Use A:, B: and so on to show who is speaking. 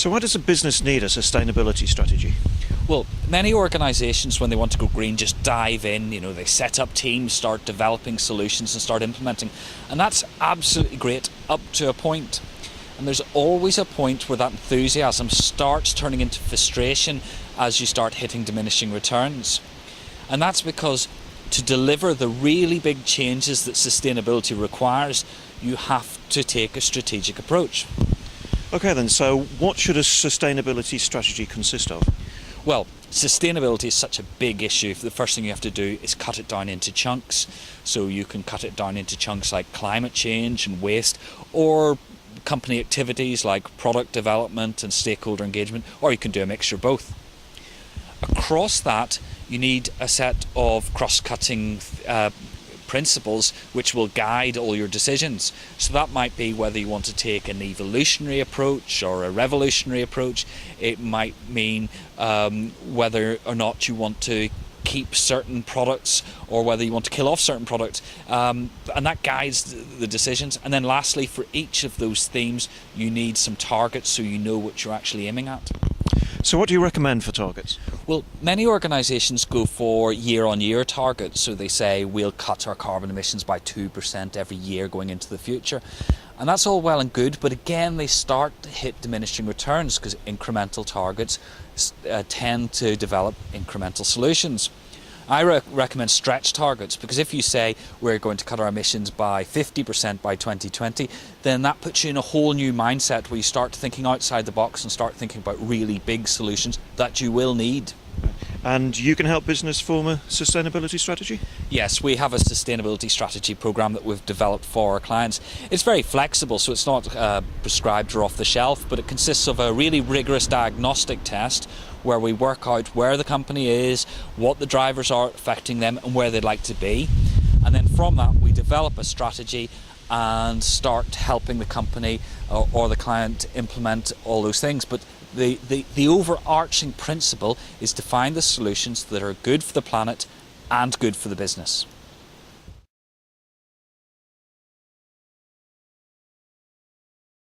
A: So why does a business need a sustainability strategy?
B: Well, many organisations, when they want to go green, just dive in. They set up teams, start developing solutions and start implementing. And that's absolutely great up to a point. And there's always a point where that enthusiasm starts turning into frustration as you start hitting diminishing returns. And that's because to deliver the really big changes that sustainability requires, you have to take a strategic approach.
A: Okay then, so what should a sustainability strategy consist of?
B: Well, sustainability is such a big issue. The first thing you have to do is cut it down into chunks. So you can cut it down into chunks like climate change and waste, or company activities like product development and stakeholder engagement, or you can do a mixture of both. Across that, you need a set of cross-cutting principles which will guide all your decisions. So that might be whether you want to take an evolutionary approach or a revolutionary approach. It might mean whether or not you want to keep certain products or whether you want to kill off certain products, and that guides the decisions. And then lastly, for each of those themes you need some targets so you know what you're actually aiming at.
A: So what do you recommend for targets?
B: Well, many organisations go for year-on-year targets, so they say we'll cut our carbon emissions by 2% every year going into the future. And that's all well and good, but again they start to hit diminishing returns because incremental targets tend to develop incremental solutions. I recommend stretch targets, because if you say we're going to cut our emissions by 50% by 2020, then that puts you in a whole new mindset where you start thinking outside the box and start thinking about really big solutions that you will need.
A: And you can help business form a sustainability strategy?
B: Yes, we have a sustainability strategy program that we've developed for our clients. It's very flexible, so it's not prescribed or off the shelf, but it consists of a really rigorous diagnostic test where we work out where the company is, what the drivers are affecting them and where they'd like to be. And then from that we develop a strategy and start helping the company or the client implement all those things. But the overarching principle is to find the solutions that are good for the planet and good for the business.